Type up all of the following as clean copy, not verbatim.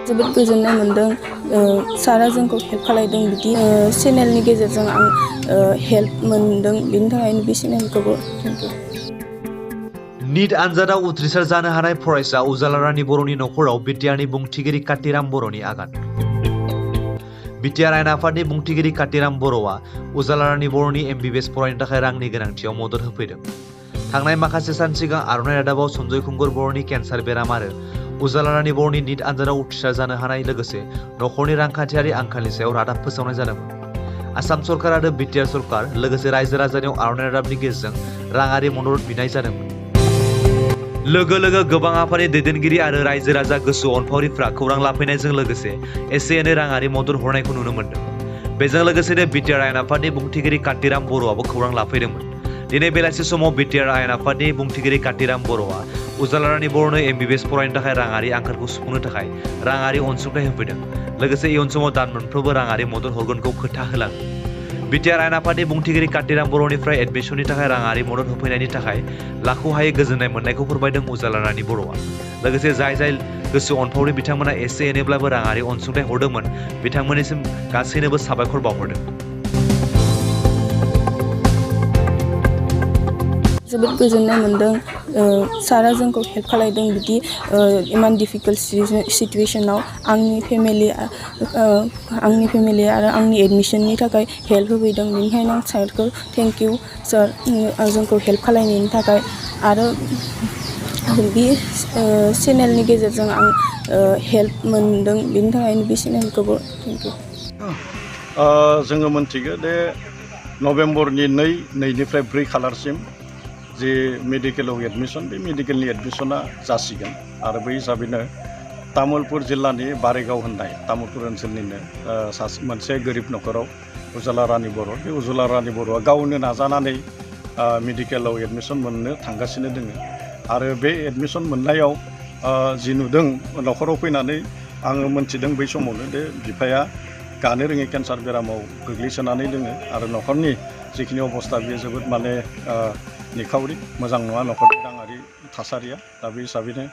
जोबोद गोजोननाय मोनदों सारा जोंखौ हेल्प खालामदों बिदि चेनेलनि गेजेरजों आं हेल्प मोनदों बिनि थाखायनो बे चेनेलखौबो थेंक इउ। नीट आनजादाव उथ्रिसार जानो हानाय फरायसा उजाला रानी बर'नि नखराव बिटिआरनि बुंथिगिरि कातिराम बर'नि आगान। बिटिआर आयेन आफादनि बुंथिगिरि कातिराम बर'आ उजाला रानी बर'नि MBBS फरायनो थाखाय रांनि गोनांथियाव मदद होफैदों। थांनाय माखासे सान सिगां आर'नाइ रादाबाव सन्जय खुंगुर बर'नि केन्सार बेराम आरो उजाला रानी बर'नि नीट आनजादाव उथ्रिसार जानो हानाय लोगोसे नखरनि रांखान्थियारि आंखालनि सायाव रादाब फोसावनाय जादोंमोन। आसाम सरकार आरो बिटिआर सरकार लोगोसे रायजो राजानियाव आर'नाइ रादाबनि गेजेरजों राङारि मदद बिनाय जादोंमोन। लोगो लोगो गोबां आफादनि दैदेनगिरि आरो रायजो राजा गोसो अनफावरिफ्रा खौरां लाफैनायजों लोगोसे एसे एनै राङारि मदद हरनायखौ नुनो मोन्दों। बेजों लोगोसेनो बिटिआर आयेन आफादनि बुंथिगिरि कातिराम बर'आबो खौरां लाफैदोंमोन। दिनै बेलासि समाव बिटिआर आयेन आफादनि बुंथिगिरि कातिराम बर'आ उजाला रानी बर'नो MBBS फरायनो थाखाय राङारि आंखालखौ सुफुंनो थाखाय राङारि अनसुंथाइ होफैदों। लोगोसे इयुन समाव दान मोनफ्रोमबो राङारि मदद हरगोनखौ खोथा होलाङो। बिटिआर आयेन आफादनि बुंथिगिरि कातिराम बर'निफ्राय एडमिसननि थाखाय राङारि मदद होफैनायनि थाखाय लाख'हायै गोजोननाय मोननायखौ फोरमायदों उजाला रानी बर'आ। लोगोसे जाय गोसो अनफावरि बिथांमोना एसे एनैब्लाबो राङारि अनसुंथाइ हरदोंमोन बिथांमोननिसिम गासैनोबो साबायखर बावहरदों। जोबोद गोजोननाय मोनदों सारा जोंखौ हेल्प खालामदों बिदि इमान डिफिकाल्ट सिचुएशनाव आंनि फेमिलि आरो आंनि एडमिसननि थाखाय हेल्प होफैदों बेनिखायनो आं सारखौ थेंक इउ सार जोंखौ हेल्प खालामनायनि थाखाय। आरो बे चेनेलनि गेजेरजों आं हेल्प मोनदों बेनि थाखायनो बे चेनेलखौबो थेंक इउ। जोङो मोनथिगौ दे नभेम्बरनि 2निफ्राय 4 खालारसिम जे मेडिकेलाव एडमिसन बे मेडिकेलनि एडमिसना जासिगोन आरो बै हिसाबैनो तामुलपुर जिल्लानि बारेगाव होननाय तामुलपुर ओनसोलनिनो मोनसे गोरिब नखराव उजाला रानी बर' बे उजाला रानी बर'आ गावनो नाजानानै मेडिकेलाव एडमिसन मोननो थांगासिनो दङ। आरो बे एडमिसन मोननायाव जि नुदों नखराव फैनानै आङो मोनथिदों बै समावनो दे बिफाया गानो रोङै केन्सार बेरामाव गोग्लैसोनानै दङ आरो नखरनि जिखिनि अबस्था बेयो जोबोद माने निखावरि मोजां नङा नखरनि राङारि थासारिया। दा बे हिसाबैनो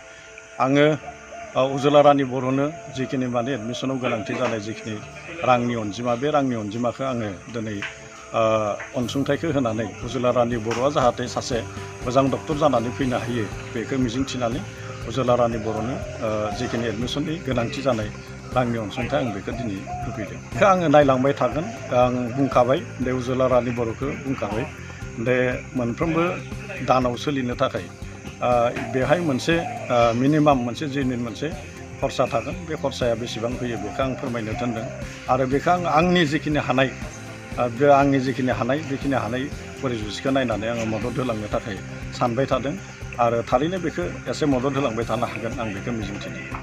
आङो उजाला रानी बर'नो जिखिनि माने एडमिसनाव गोनांथि जानाय जिखिनि रांनि अनजिमा बे रांनि अनजिमाखौ आङो दिनै अनसुंथाइखौ होनानै उजाला रानी बर'आ जाहाथे सासे मोजां डक्टर जानानै फैनो हायो बेखौ मिजिंथिनानै उजाला रानी बर'नो जिखिनि एडमिसननि गोनांथि जानाय रांनि अनसुंथाइ आं बेखौ दिनै होफैदों। बेखौ आङो नायलांबाय थागोन। आं बुंखाबाय बे उजाला रानी बर'खौ बुंखाबाय दे मोनफ्रोमबो दानाव सोलिनो थाखाय बेहाय मोनसे मिनिमाम मोनसे जेनुइन मोनसे खरसा थागोन। बे खरसाया बेसेबां फैयो बेखौ आं फोरमायनो थिनदों आरो बेखौ आंनि जिखिनि हानाय बेखिनि हानाय परिस्थितिखौ नायनानै आङो मदद होलांनो थाखाय सानबाय थादों आरो थारैनो बेखौ एसे मदद होलांबाय थानो हागोन आं बेखौ मिजिंथिदों।